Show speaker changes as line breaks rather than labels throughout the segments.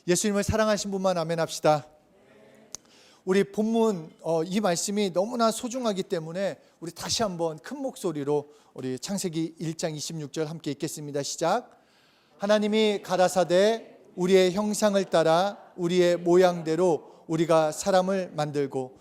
예수님을 사랑하신 분만 아멘 합시다. 우리 본문 이 말씀이 너무나 소중하기 때문에 우리 다시 한번 큰 목소리로 우리 창세기 1장 26절 함께 읽겠습니다. 시작. 하나님이 가라사대 우리의 형상을 따라 우리의 모양대로 우리가 사람을 만들고.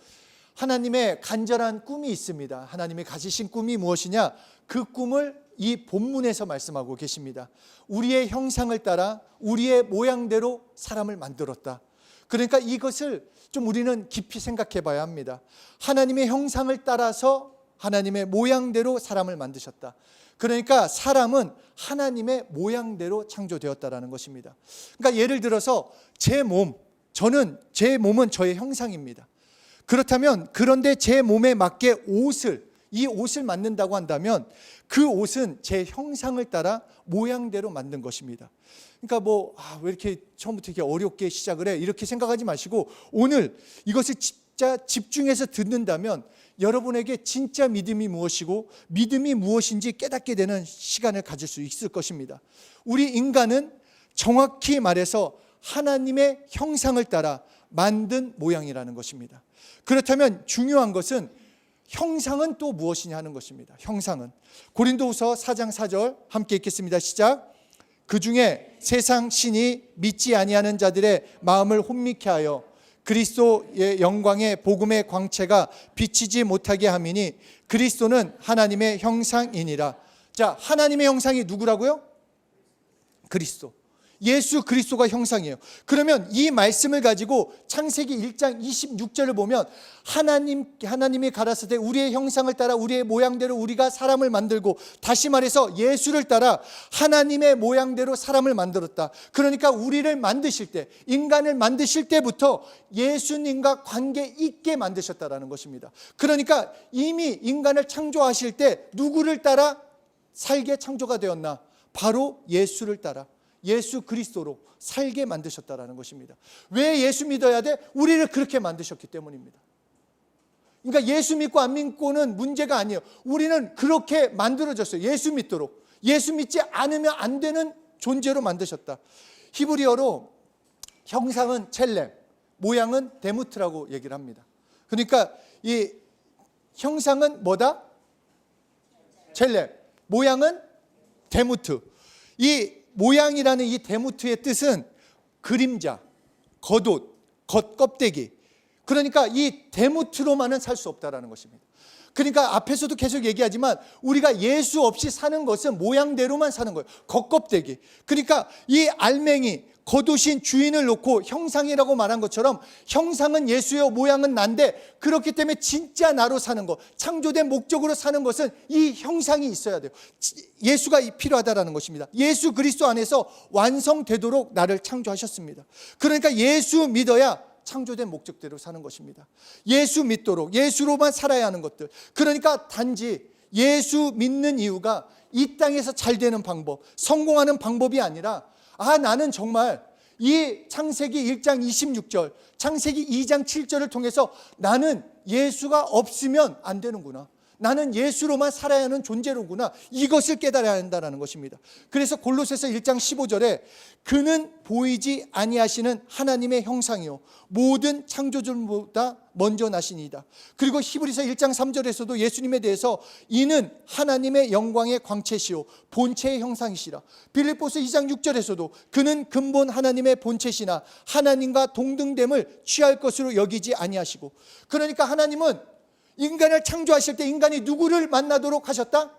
하나님의 간절한 꿈이 있습니다. 하나님이 가지신 꿈이 무엇이냐? 그 꿈을 이 본문에서 말씀하고 계십니다. 우리의 형상을 따라 우리의 모양대로 사람을 만들었다. 그러니까 이것을 좀 우리는 깊이 생각해 봐야 합니다. 하나님의 형상을 따라서 하나님의 모양대로 사람을 만드셨다. 그러니까 사람은 하나님의 모양대로 창조되었다라는 것입니다. 그러니까 예를 들어서 제 몸은 저의 형상입니다. 그렇다면 그런데 제 몸에 맞게 이 옷을 만든다고 한다면 그 옷은 제 형상을 따라 모양대로 만든 것입니다. 그러니까 왜 이렇게 처음부터 이렇게 어렵게 시작을 해? 이렇게 생각하지 마시고 오늘 이것을 진짜 집중해서 듣는다면 여러분에게 진짜 믿음이 무엇이고 믿음이 무엇인지 깨닫게 되는 시간을 가질 수 있을 것입니다. 우리 인간은 정확히 말해서 하나님의 형상을 따라 만든 모양이라는 것입니다. 그렇다면 중요한 것은 형상은 또 무엇이냐 하는 것입니다. 형상은 고린도후서 4장 4절 함께 읽겠습니다. 시작. 그 중에 세상 신이 믿지 아니하는 자들의 마음을 혼미케 하여 그리스도의 영광의 복음의 광채가 비치지 못하게 함이니 그리스도는 하나님의 형상이니라. 자, 하나님의 형상이 누구라고요? 그리스도. 예수 그리스도가 형상이에요. 그러면 이 말씀을 가지고 창세기 1장 26절을 보면 하나님이 가라사대 우리의 형상을 따라 우리의 모양대로 우리가 사람을 만들고, 다시 말해서 예수를 따라 하나님의 모양대로 사람을 만들었다. 그러니까 우리를 만드실 때, 인간을 만드실 때부터 예수님과 관계 있게 만드셨다라는 것입니다. 그러니까 이미 인간을 창조하실 때 누구를 따라 살게 창조가 되었나? 바로 예수를 따라 예수 그리스도로 살게 만드셨다라는 것입니다. 왜 예수 믿어야 돼? 우리를 그렇게 만드셨기 때문입니다. 그러니까 예수 믿고 안 믿고는 문제가 아니에요. 우리는 그렇게 만들어졌어요. 예수 믿도록. 예수 믿지 않으면 안 되는 존재로 만드셨다. 히브리어로 형상은 첼렘, 모양은 데무트라고 얘기를 합니다. 그러니까 이 형상은 뭐다? 첼렘, 모양은 데무트. 이 모양이라는 이 데무트의 뜻은 그림자, 겉옷, 겉껍데기. 그러니까 이 데무트로만은 살 수 없다라는 것입니다. 그러니까 앞에서도 계속 얘기하지만 우리가 예수 없이 사는 것은 모양대로만 사는 거예요. 겉껍데기. 그러니까 이 알맹이, 겉옷인 주인을 놓고 형상이라고 말한 것처럼 형상은 예수요, 모양은 난데, 그렇기 때문에 진짜 나로 사는 것, 창조된 목적으로 사는 것은 이 형상이 있어야 돼요. 예수가 필요하다라는 것입니다. 예수 그리스도 안에서 완성되도록 나를 창조하셨습니다. 그러니까 예수 믿어야 창조된 목적대로 사는 것입니다. 예수 믿도록, 예수로만 살아야 하는 것들. 그러니까 단지 예수 믿는 이유가 이 땅에서 잘 되는 방법, 성공하는 방법이 아니라, 나는 정말 이 창세기 1장 26절, 창세기 2장 7절을 통해서 나는 예수가 없으면 안 되는구나. 나는 예수로만 살아야 하는 존재로구나. 이것을 깨달아야 한다는 것입니다. 그래서 골로새서 1장 15절에 그는 보이지 아니하시는 하나님의 형상이요 모든 창조주보다 먼저 나시니이다. 그리고 히브리서 1장 3절에서도 예수님에 대해서 이는 하나님의 영광의 광채시요 본체의 형상이시라. 빌립보서 2장 6절에서도 그는 근본 하나님의 본체시나 하나님과 동등됨을 취할 것으로 여기지 아니하시고. 그러니까 하나님은 인간을 창조하실 때 인간이 누구를 만나도록 하셨다?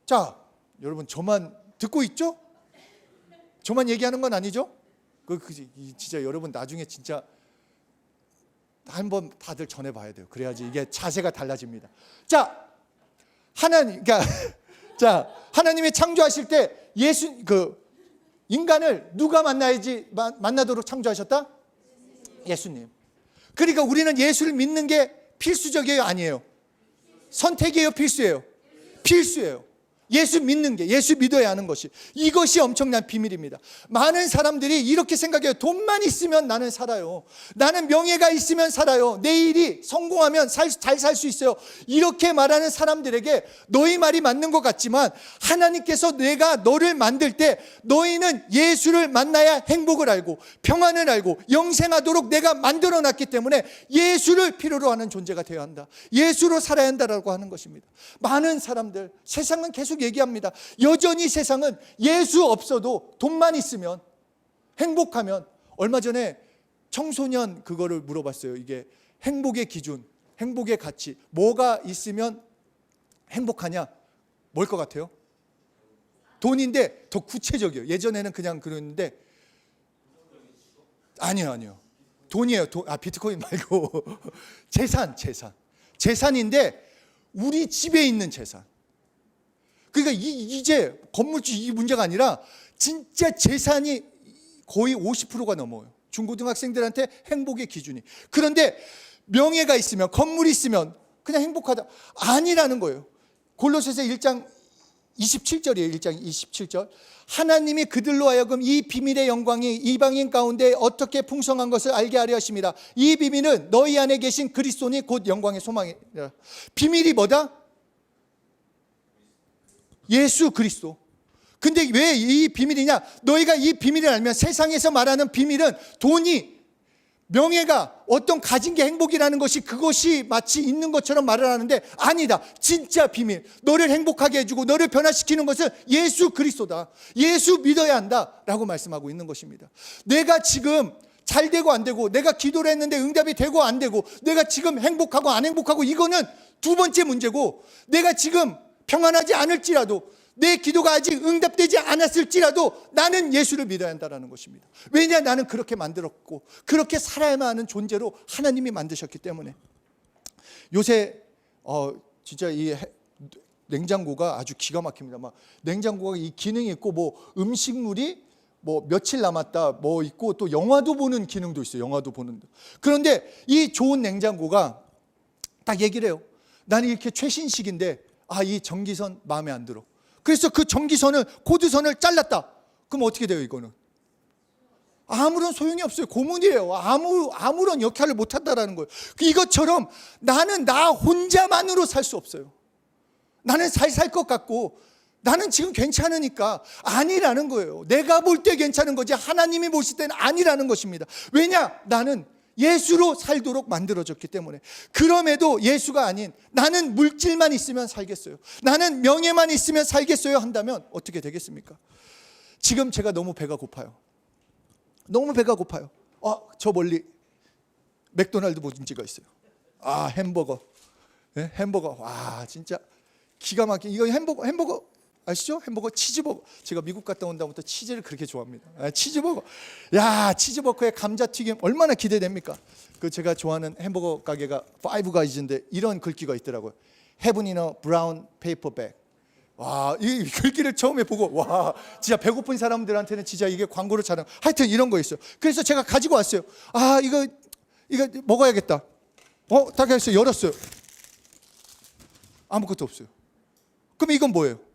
자, 여러분 저만 듣고 있죠? 저만 얘기하는 건 아니죠? 진짜 여러분 나중에 진짜 한번 다들 전해봐야 돼요. 그래야지 이게 자세가 달라집니다. 자, 하나님이 창조하실 때 인간을 누가 만나도록 창조하셨다? 예수님. 그러니까 우리는 예수를 믿는 게 필수적이에요, 아니에요? 선택이에요, 필수예요? 필수예요. 예수 믿는 게, 예수 믿어야 하는 것이, 이것이 엄청난 비밀입니다. 많은 사람들이 이렇게 생각해요. 돈만 있으면 나는 살아요. 나는 명예가 있으면 살아요. 내 일이 성공하면 잘 살 수 있어요. 이렇게 말하는 사람들에게 너희 말이 맞는 것 같지만, 하나님께서 내가 너를 만들 때 너희는 예수를 만나야 행복을 알고 평안을 알고 영생하도록 내가 만들어 놨기 때문에 예수를 필요로 하는 존재가 되어야 한다. 예수로 살아야 한다라고 하는 것입니다. 많은 사람들, 세상은 계속 얘기합니다. 여전히 세상은 예수 없어도 돈만 있으면, 행복하면. 얼마 전에 청소년 그거를 물어봤어요. 이게 행복의 기준, 행복의 가치, 뭐가 있으면 행복하냐? 뭘 것 같아요? 돈인데 더 구체적이에요. 예전에는 그냥 그랬는데, 아니요. 돈이에요. 비트코인 말고 재산인데 우리 집에 있는 재산. 그러니까 이제 건물주 이 문제가 아니라 진짜 재산이 거의 50%가 넘어요. 중고등학생들한테 행복의 기준이. 그런데 명예가 있으면, 건물이 있으면 그냥 행복하다. 아니라는 거예요. 골로새서 1장 27절이에요. 1장 27절. 하나님이 그들로 하여금 이 비밀의 영광이 이방인 가운데 어떻게 풍성한 것을 알게 하려 하심이라. 이 비밀은 너희 안에 계신 그리스도니 곧 영광의 소망이라. 비밀이 뭐다? 예수 그리스도. 근데 왜 이 비밀이냐? 너희가 이 비밀을 알면, 세상에서 말하는 비밀은 돈이, 명예가, 어떤 가진 게 행복이라는 것이, 그것이 마치 있는 것처럼 말을 하는데 아니다. 진짜 비밀, 너를 행복하게 해주고 너를 변화시키는 것은 예수 그리스도다. 예수 믿어야 한다라고 말씀하고 있는 것입니다. 내가 지금 잘 되고 안 되고, 내가 기도를 했는데 응답이 되고 안 되고, 내가 지금 행복하고 안 행복하고, 이거는 두 번째 문제고, 내가 지금 평안하지 않을지라도, 내 기도가 아직 응답되지 않았을지라도 나는 예수를 믿어야 한다는 것입니다. 왜냐? 나는 그렇게 만들었고 그렇게 살아야만 하는 존재로 하나님이 만드셨기 때문에. 요새 진짜 이 냉장고가 아주 기가 막힙니다. 막 냉장고가 이 기능이 있고, 뭐 음식물이 뭐 며칠 남았다 뭐 있고, 또 영화도 보는 기능도 있어요. 영화도 보는. 그런데 이 좋은 냉장고가 딱 얘기를 해요. 나는 이렇게 최신식인데 이 전기선 마음에 안 들어. 그래서 그 전기선을, 코드선을 잘랐다. 그럼 어떻게 돼요? 이거는 아무런 소용이 없어요. 고문이에요. 아무런 역할을 못한다라는 거예요. 이것처럼 나는 나 혼자만으로 살 수 없어요. 나는 잘 살 것 같고, 나는 지금 괜찮으니까. 아니라는 거예요. 내가 볼 때 괜찮은 거지 하나님이 보실 때는 아니라는 것입니다. 왜냐? 나는 예수로 살도록 만들어졌기 때문에. 그럼에도 예수가 아닌, 나는 물질만 있으면 살겠어요, 나는 명예만 있으면 살겠어요 한다면 어떻게 되겠습니까? 지금 제가 너무 배가 고파요. 너무 배가 고파요. 저 멀리 맥도날드 보증지가 있어요. 햄버거. 네? 햄버거. 와, 진짜 기가 막힌. 이거 햄버거 아시죠? 햄버거, 치즈버거. 제가 미국 갔다 온 다음부터 치즈를 그렇게 좋아합니다. 치즈버거. 야, 치즈버거에 감자튀김 얼마나 기대됩니까? 그 제가 좋아하는 햄버거 가게가 파이브 가이즈인데 이런 글귀가 있더라고요. Heaven in a brown paper bag. 와, 이 글귀를 처음에 보고, 와, 진짜 배고픈 사람들한테는 진짜 이게 광고를 잘하는. 하여튼 이런 거 있어요. 그래서 제가 가지고 왔어요. 이거 먹어야겠다. 딱 해서 열었어요. 아무것도 없어요. 그럼 이건 뭐예요?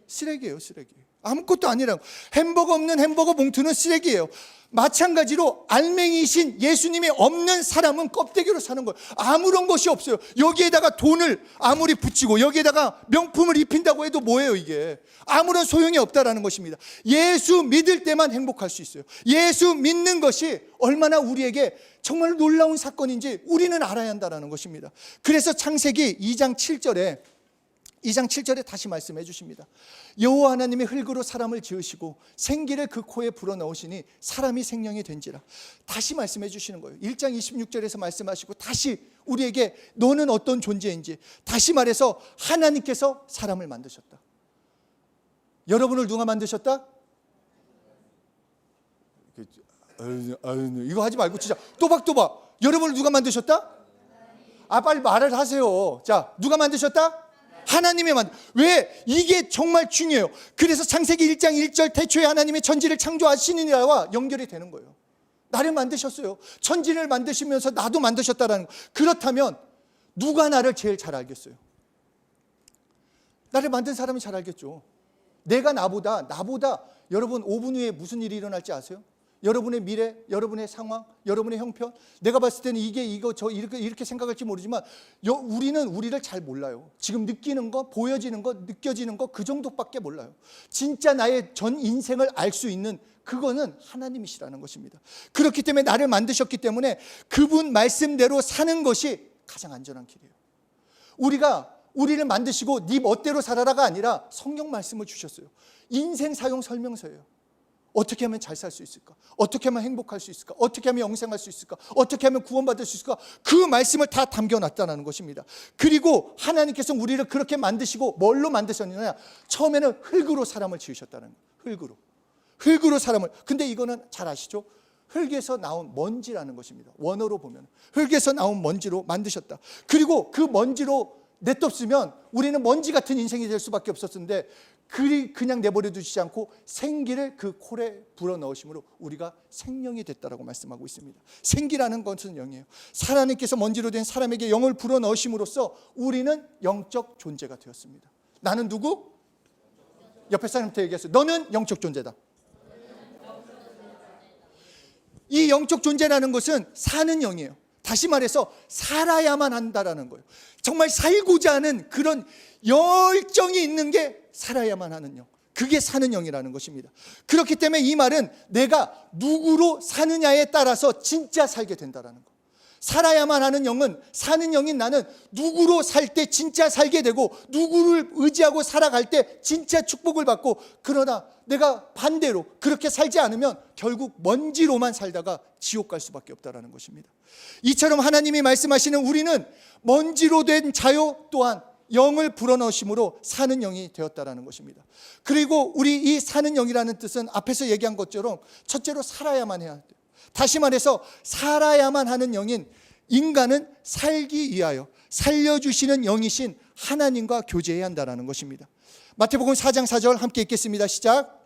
쓰레기예요, 쓰레기. 아무것도 아니라고. 햄버거 없는 햄버거 봉투는 쓰레기예요. 마찬가지로 알맹이신 예수님이 없는 사람은 껍데기로 사는 거예요. 아무런 것이 없어요. 여기에다가 돈을 아무리 붙이고 여기에다가 명품을 입힌다고 해도 뭐예요 이게? 아무런 소용이 없다라는 것입니다. 예수 믿을 때만 행복할 수 있어요. 예수 믿는 것이 얼마나 우리에게 정말 놀라운 사건인지 우리는 알아야 한다는 것입니다. 그래서 창세기 2장 7절에 다시 말씀해 주십니다. 여호와 하나님이 흙으로 사람을 지으시고 생기를 그 코에 불어넣으시니 사람이 생명이 된지라. 다시 말씀해 주시는 거예요. 1장 26절에서 말씀하시고 다시 우리에게 너는 어떤 존재인지, 다시 말해서 하나님께서 사람을 만드셨다. 여러분을 누가 만드셨다? 이거 하지 말고 진짜 또박또박. 여러분을 누가 만드셨다? 빨리 말을 하세요. 자, 누가 만드셨다? 하나님이 왜? 이게 정말 중요해요. 그래서 창세기 1장 1절 태초에 하나님이 천지를 창조하시니라와 연결이 되는 거예요. 나를 만드셨어요. 천지를 만드시면서 나도 만드셨다라는 거. 그렇다면 누가 나를 제일 잘 알겠어요? 나를 만든 사람이 잘 알겠죠. 내가 나보다 여러분 5분 후에 무슨 일이 일어날지 아세요? 여러분의 미래, 여러분의 상황, 여러분의 형편, 내가 봤을 때는 저 이렇게 생각할지 모르지만 우리는 우리를 잘 몰라요. 지금 느끼는 거, 보여지는 거, 느껴지는 거 그 정도밖에 몰라요. 진짜 나의 전 인생을 알 수 있는 그거는 하나님이시라는 것입니다. 그렇기 때문에 나를 만드셨기 때문에 그분 말씀대로 사는 것이 가장 안전한 길이에요. 우리를 만드시고 네 멋대로 살아라가 아니라 성경 말씀을 주셨어요. 인생 사용 설명서예요. 어떻게 하면 잘 살 수 있을까? 어떻게 하면 행복할 수 있을까? 어떻게 하면 영생할 수 있을까? 어떻게 하면 구원받을 수 있을까? 그 말씀을 다 담겨놨다는 것입니다. 그리고 하나님께서 우리를 그렇게 만드시고 뭘로 만드셨느냐? 처음에는 흙으로 사람을 지으셨다는 거예요. 흙으로 사람을. 근데 이거는 잘 아시죠? 흙에서 나온 먼지라는 것입니다. 원어로 보면 흙에서 나온 먼지로 만드셨다. 그리고 그 먼지로 냅뒀으면 우리는 먼지 같은 인생이 될 수밖에 없었는데 그냥 내버려 두시지 않고 생기를 그 콜에 불어넣으심으로 우리가 생명이 됐다라고 말씀하고 있습니다. 생기라는 것은 영이에요. 하나님께서 먼지로 된 사람에게 영을 불어넣으심으로써 우리는 영적 존재가 되었습니다. 나는 누구? 옆에 사람한테 얘기했어요. 너는 영적 존재다. 이 영적 존재라는 것은 사는 영이에요. 다시 말해서 살아야만 한다라는 거예요. 정말 살고자 하는 그런 열정이 있는 게 살아야만 하는 영. 그게 사는 영이라는 것입니다. 그렇기 때문에 이 말은 내가 누구로 사느냐에 따라서 진짜 살게 된다라는 거. 살아야만 하는 영은, 사는 영인 나는 누구로 살 때 진짜 살게 되고 누구를 의지하고 살아갈 때 진짜 축복을 받고, 그러나 내가 반대로 그렇게 살지 않으면 결국 먼지로만 살다가 지옥 갈 수밖에 없다라는 것입니다. 이처럼 하나님이 말씀하시는 우리는 먼지로 된 자요 또한 영을 불어넣으심으로 사는 영이 되었다라는 것입니다. 그리고 우리 이 사는 영이라는 뜻은 앞에서 얘기한 것처럼 첫째로 살아야만 해야 돼요. 다시 말해서 살아야만 하는 영인 인간은 살기 위하여 살려주시는 영이신 하나님과 교제해야 한다는 것입니다. 마태복음 4장 4절 함께 읽겠습니다. 시작.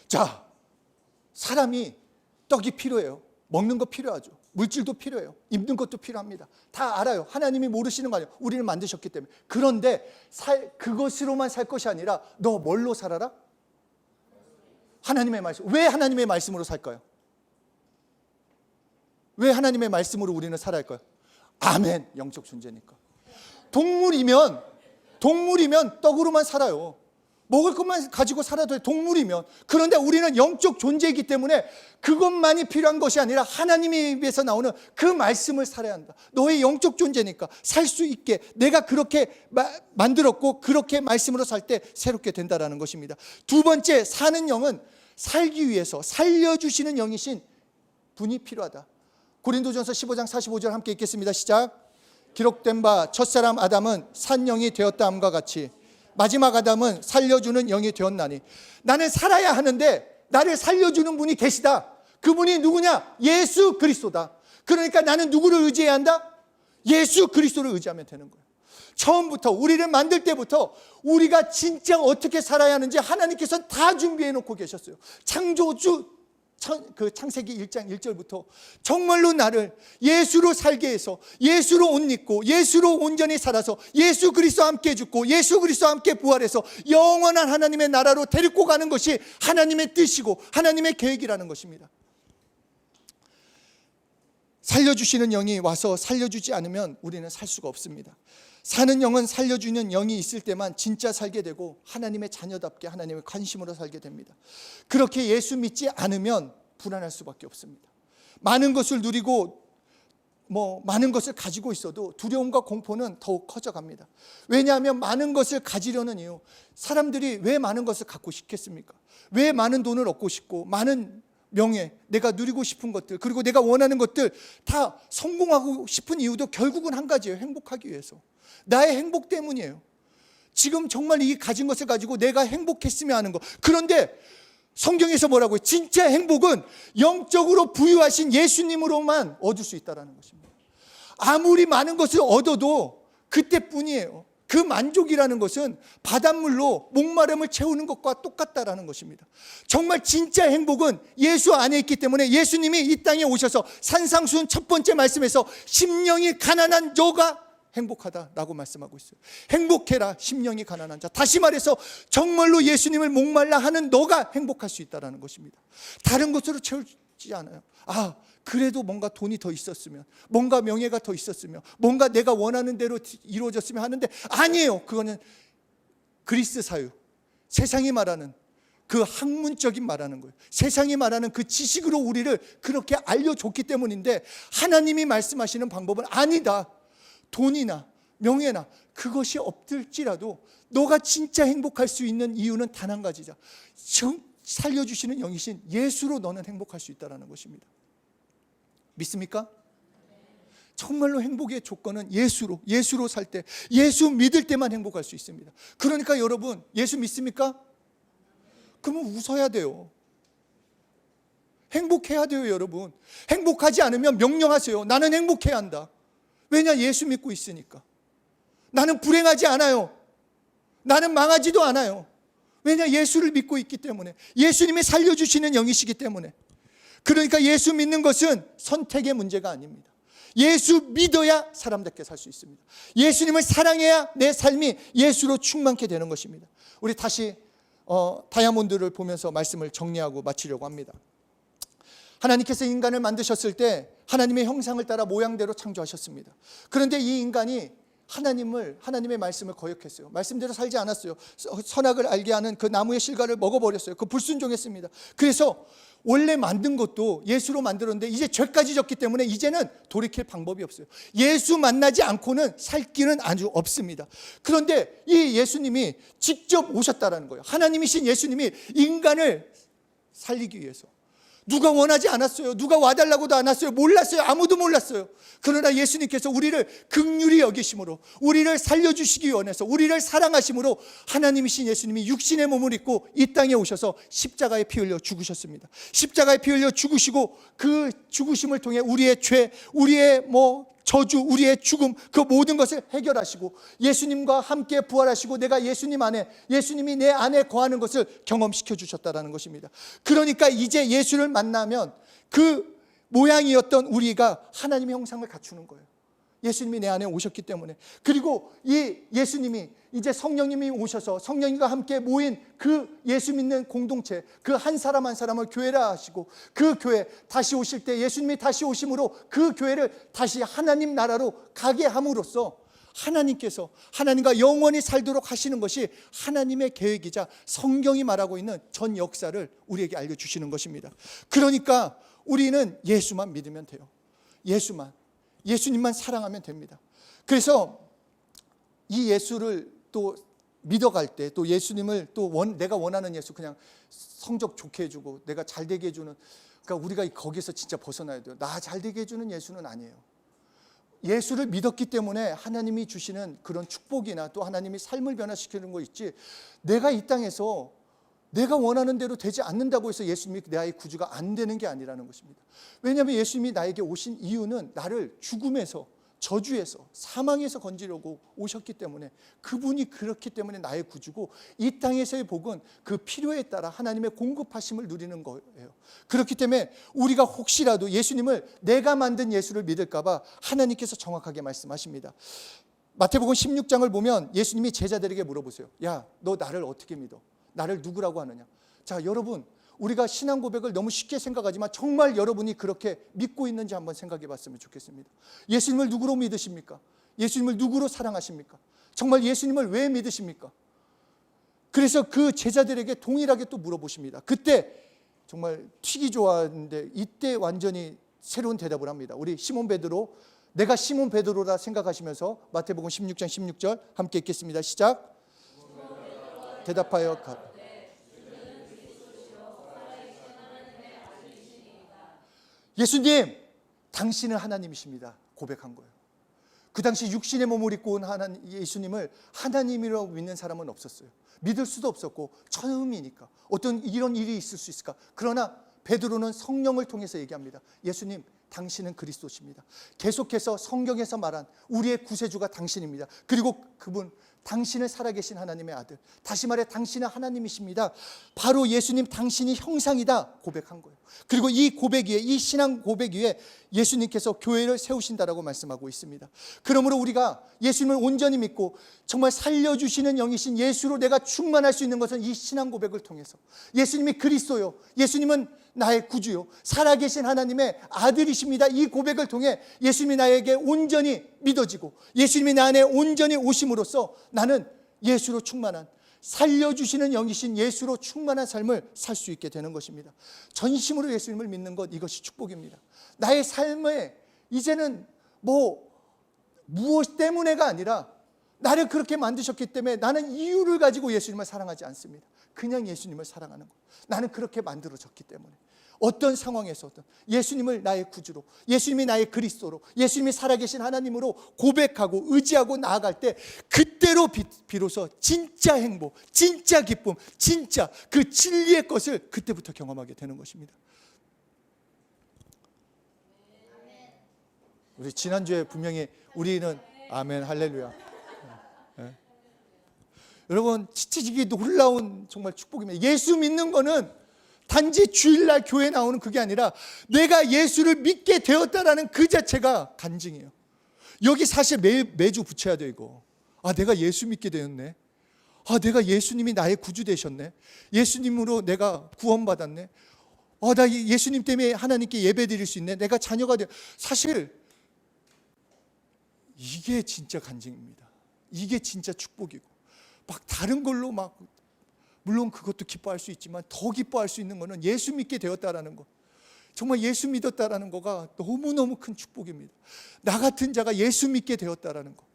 자, 사람이 떡이 필요해요. 먹는 거 필요하죠. 물질도 필요해요. 입는 것도 필요합니다. 다 알아요. 하나님이 모르시는 거 아니에요. 우리를 만드셨기 때문에. 그런데 그것으로만 살 것이 아니라 너 뭘로 살아라? 하나님의 말씀. 왜 하나님의 말씀으로 살까요? 왜 하나님의 말씀으로 우리는 살아야 할까요? 아멘. 영적 존재니까. 동물이면 떡으로만 살아요. 먹을 것만 가지고 살아도 동물이면. 그런데 우리는 영적 존재이기 때문에 그것만이 필요한 것이 아니라 하나님의 입에서 나오는 그 말씀을 살아야 한다. 너의 영적 존재니까 살 수 있게 내가 그렇게 만들었고 그렇게 말씀으로 살 때 새롭게 된다라는 것입니다. 두 번째, 사는 영은 살기 위해서 살려주시는 영이신 분이 필요하다. 고린도전서 15장 45절 함께 읽겠습니다. 시작. 기록된 바 첫사람 아담은 산 영이 되었다 함과 같이 마지막 아담은 살려주는 영이 되었나니. 나는 살아야 하는데 나를 살려주는 분이 계시다. 그분이 누구냐? 예수 그리스도다. 그러니까 나는 누구를 의지해야 한다? 예수 그리스도를 의지하면 되는 거예요. 처음부터 우리를 만들 때부터 우리가 진짜 어떻게 살아야 하는지 하나님께서 다 준비해 놓고 계셨어요. 창세기 1장 1절부터 정말로 나를 예수로 살게 해서 예수로 옷 입고 예수로 온전히 살아서 예수 그리스도와 함께 죽고 예수 그리스도와 함께 부활해서 영원한 하나님의 나라로 데리고 가는 것이 하나님의 뜻이고 하나님의 계획이라는 것입니다. 살려주시는 영이 와서 살려주지 않으면 우리는 살 수가 없습니다. 사는 영은 살려주는 영이 있을 때만 진짜 살게 되고 하나님의 자녀답게 하나님의 관심으로 살게 됩니다. 그렇게 예수 믿지 않으면 불안할 수밖에 없습니다. 많은 것을 누리고 많은 것을 가지고 있어도 두려움과 공포는 더욱 커져갑니다. 왜냐하면 많은 것을 가지려는 이유, 사람들이 왜 많은 것을 갖고 싶겠습니까? 왜 많은 돈을 얻고 싶고 많은 명예, 내가 누리고 싶은 것들, 그리고 내가 원하는 것들 다 성공하고 싶은 이유도 결국은 한 가지예요. 행복하기 위해서. 나의 행복 때문이에요. 지금 정말 이 가진 것을 가지고 내가 행복했으면 하는 것. 그런데 성경에서 뭐라고요? 진짜 행복은 영적으로 부유하신 예수님으로만 얻을 수 있다는 것입니다. 아무리 많은 것을 얻어도 그때뿐이에요. 그 만족이라는 것은 바닷물로 목마름을 채우는 것과 똑같다라는 것입니다. 정말 진짜 행복은 예수 안에 있기 때문에 예수님이 이 땅에 오셔서 산상수훈 첫 번째 말씀에서 심령이 가난한 너가 행복하다라고 말씀하고 있어요. 행복해라 심령이 가난한 자. 다시 말해서 정말로 예수님을 목말라 하는 너가 행복할 수 있다는 것입니다. 다른 것으로 채우지 않아요. 그래도 뭔가 돈이 더 있었으면, 뭔가 명예가 더 있었으면, 뭔가 내가 원하는 대로 이루어졌으면 하는데 아니에요. 그거는 그리스 사유, 세상이 말하는 그 학문적인 말하는 거예요. 세상이 말하는 그 지식으로 우리를 그렇게 알려줬기 때문인데 하나님이 말씀하시는 방법은 아니다. 돈이나 명예나 그것이 없을지라도 너가 진짜 행복할 수 있는 이유는 단 한 가지다. 살려주시는 영이신 예수로 너는 행복할 수 있다는 것입니다. 믿습니까? 정말로 행복의 조건은 예수로 살 때, 예수 믿을 때만 행복할 수 있습니다. 그러니까 여러분, 예수 믿습니까? 그러면 웃어야 돼요. 행복해야 돼요, 여러분. 행복하지 않으면 명령하세요. 나는 행복해야 한다. 왜냐? 예수 믿고 있으니까. 나는 불행하지 않아요. 나는 망하지도 않아요. 왜냐? 예수를 믿고 있기 때문에. 예수님이 살려주시는 영이시기 때문에. 그러니까 예수 믿는 것은 선택의 문제가 아닙니다. 예수 믿어야 사람답게 살 수 있습니다. 예수님을 사랑해야 내 삶이 예수로 충만케 되는 것입니다. 우리 다시 다이아몬드를 보면서 말씀을 정리하고 마치려고 합니다. 하나님께서 인간을 만드셨을 때 하나님의 형상을 따라 모양대로 창조하셨습니다. 그런데 이 인간이 하나님의 말씀을 거역했어요. 말씀대로 살지 않았어요. 선악을 알게 하는 그 나무의 실과를 먹어버렸어요. 그 불순종했습니다. 그래서 원래 만든 것도 예수로 만들었는데 이제 죄까지 졌기 때문에 이제는 돌이킬 방법이 없어요. 예수 만나지 않고는 살 길은 아주 없습니다. 그런데 이 예수님이 직접 오셨다는 거예요. 하나님이신 예수님이 인간을 살리기 위해서. 누가 원하지 않았어요. 누가 와달라고도 안 왔어요. 몰랐어요. 아무도 몰랐어요. 그러나 예수님께서 우리를 긍휼히 여기심으로, 우리를 살려주시기 원해서, 우리를 사랑하심으로 하나님이신 예수님이 육신의 몸을 입고 이 땅에 오셔서 십자가에 피 흘려 죽으셨습니다. 십자가에 피 흘려 죽으시고 그 죽으심을 통해 우리의 죄, 우리의 저주, 우리의 죽음, 그 모든 것을 해결하시고 예수님과 함께 부활하시고 내가 예수님 안에, 예수님이 내 안에 거하는 것을 경험시켜 주셨다는 것입니다. 그러니까 이제 예수를 만나면 그 모양이었던 우리가 하나님의 형상을 갖추는 거예요. 예수님이 내 안에 오셨기 때문에. 그리고 이 예수님이 이제 성령님이 오셔서 성령님과 함께 모인 그 예수 믿는 공동체, 그 한 사람 한 사람을 교회라 하시고 그 교회 다시 오실 때 예수님이 다시 오심으로 그 교회를 다시 하나님 나라로 가게 함으로써 하나님께서 하나님과 영원히 살도록 하시는 것이 하나님의 계획이자 성경이 말하고 있는 전 역사를 우리에게 알려주시는 것입니다. 그러니까 우리는 예수만 믿으면 돼요. 예수님만 사랑하면 됩니다. 그래서 이 예수를 또 믿어갈 때 또 예수님을 또 내가 원하는 예수, 그냥 성적 좋게 해주고 내가 잘 되게 해주는, 그러니까 우리가 거기서 진짜 벗어나야 돼요. 나 잘 되게 해주는 예수는 아니에요. 예수를 믿었기 때문에 하나님이 주시는 그런 축복이나 또 하나님이 삶을 변화시키는 거 있지, 내가 이 땅에서 내가 원하는 대로 되지 않는다고 해서 예수님이 나의 구주가 안 되는 게 아니라는 것입니다. 왜냐하면 예수님이 나에게 오신 이유는 나를 죽음에서, 저주에서, 사망에서 건지려고 오셨기 때문에, 그분이 그렇기 때문에 나의 구주고 이 땅에서의 복은 그 필요에 따라 하나님의 공급하심을 누리는 거예요. 그렇기 때문에 우리가 혹시라도 예수님을 내가 만든 예수를 믿을까 봐 하나님께서 정확하게 말씀하십니다. 마태복음 16장을 보면 예수님이 제자들에게 물어보세요. 야, 너 나를 어떻게 믿어? 나를 누구라고 하느냐? 자, 여러분, 우리가 신앙 고백을 너무 쉽게 생각하지만 정말 여러분이 그렇게 믿고 있는지 한번 생각해 봤으면 좋겠습니다. 예수님을 누구로 믿으십니까? 예수님을 누구로 사랑하십니까? 정말 예수님을 왜 믿으십니까? 그래서 그 제자들에게 동일하게 또 물어보십니다. 그때 정말 튀기 좋아하는데 이때 완전히 새로운 대답을 합니다. 우리 시몬 베드로, 내가 시몬 베드로라 생각하시면서 마태복음 16장 16절 함께 읽겠습니다. 시작. 대답하여 가라. 예수님, 당신은 하나님이십니다. 고백한 거예요. 그 당시 육신의 몸을 입고 온 예수님을 하나님이라고 믿는 사람은 없었어요. 믿을 수도 없었고 처음이니까 어떤 이런 일이 있을 수 있을까? 그러나 베드로는 성령을 통해서 얘기합니다. 예수님, 당신은 그리스도십니다. 계속해서 성경에서 말한 우리의 구세주가 당신입니다. 그리고 그분 당신은 살아계신 하나님의 아들, 다시 말해 당신은 하나님이십니다, 바로 예수님 당신이 형상이다 고백한 거예요. 그리고 이 고백 위에, 이 신앙 고백 위에 예수님께서 교회를 세우신다라고 말씀하고 있습니다. 그러므로 우리가 예수님을 온전히 믿고 정말 살려주시는 영이신 예수로 내가 충만할 수 있는 것은 이 신앙 고백을 통해서, 예수님이 그리스도요, 예수님은 나의 구주요, 살아계신 하나님의 아들이십니다, 이 고백을 통해 예수님이 나에게 온전히 믿어지고 예수님이 나 안에 온전히 오심으로써 나는 예수로 충만한, 살려주시는 영이신 예수로 충만한 삶을 살 수 있게 되는 것입니다. 전심으로 예수님을 믿는 것, 이것이 축복입니다. 나의 삶에 이제는 무엇 때문에가 아니라 나를 그렇게 만드셨기 때문에 나는 이유를 가지고 예수님을 사랑하지 않습니다. 그냥 예수님을 사랑하는 것. 나는 그렇게 만들어졌기 때문에 어떤 상황에서든 예수님을 나의 구주로, 예수님이 나의 그리스도로, 예수님이 살아계신 하나님으로 고백하고 의지하고 나아갈 때 그때로 비로소 진짜 행복, 진짜 기쁨, 진짜 그 진리의 것을 그때부터 경험하게 되는 것입니다. 우리 지난주에 분명히 우리는 아멘 할렐루야. 네. 여러분, 지치지기 놀라운 정말 축복입니다. 예수 믿는 거는 단지 주일날 교회 나오는 그게 아니라 내가 예수를 믿게 되었다라는 그 자체가 간증이에요. 여기 사실 매주 붙여야 돼 이거. 아, 내가 예수 믿게 되었네. 아, 내가 예수님이 나의 구주 되셨네. 예수님으로 내가 구원받았네. 나 예수님 때문에 하나님께 예배 드릴 수 있네. 내가 자녀가 돼. 사실 이게 진짜 간증입니다. 이게 진짜 축복이고, 막 다른 걸로 막, 물론 그것도 기뻐할 수 있지만 더 기뻐할 수 있는 것은 예수 믿게 되었다라는 것, 정말 예수 믿었다라는 거가 너무너무 큰 축복입니다. 나 같은 자가 예수 믿게 되었다라는 것,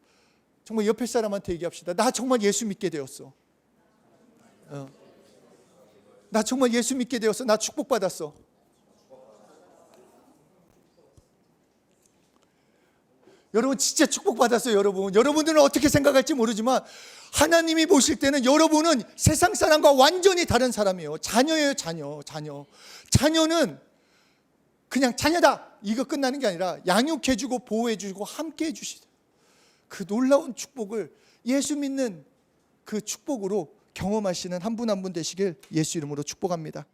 정말 옆에 사람한테 얘기합시다. 나 정말 예수 믿게 되었어. 나 정말 예수 믿게 되었어. 나 축복받았어. 여러분 진짜 축복받았어요. 여러분들은 어떻게 생각할지 모르지만 하나님이 보실 때는 여러분은 세상 사람과 완전히 다른 사람이에요. 자녀예요. 자녀는 그냥 자녀다 이거 끝나는 게 아니라 양육해주고 보호해주고 함께 해주시다. 그 놀라운 축복을 예수 믿는 그 축복으로 경험하시는 한 분 한 분 되시길 예수 이름으로 축복합니다.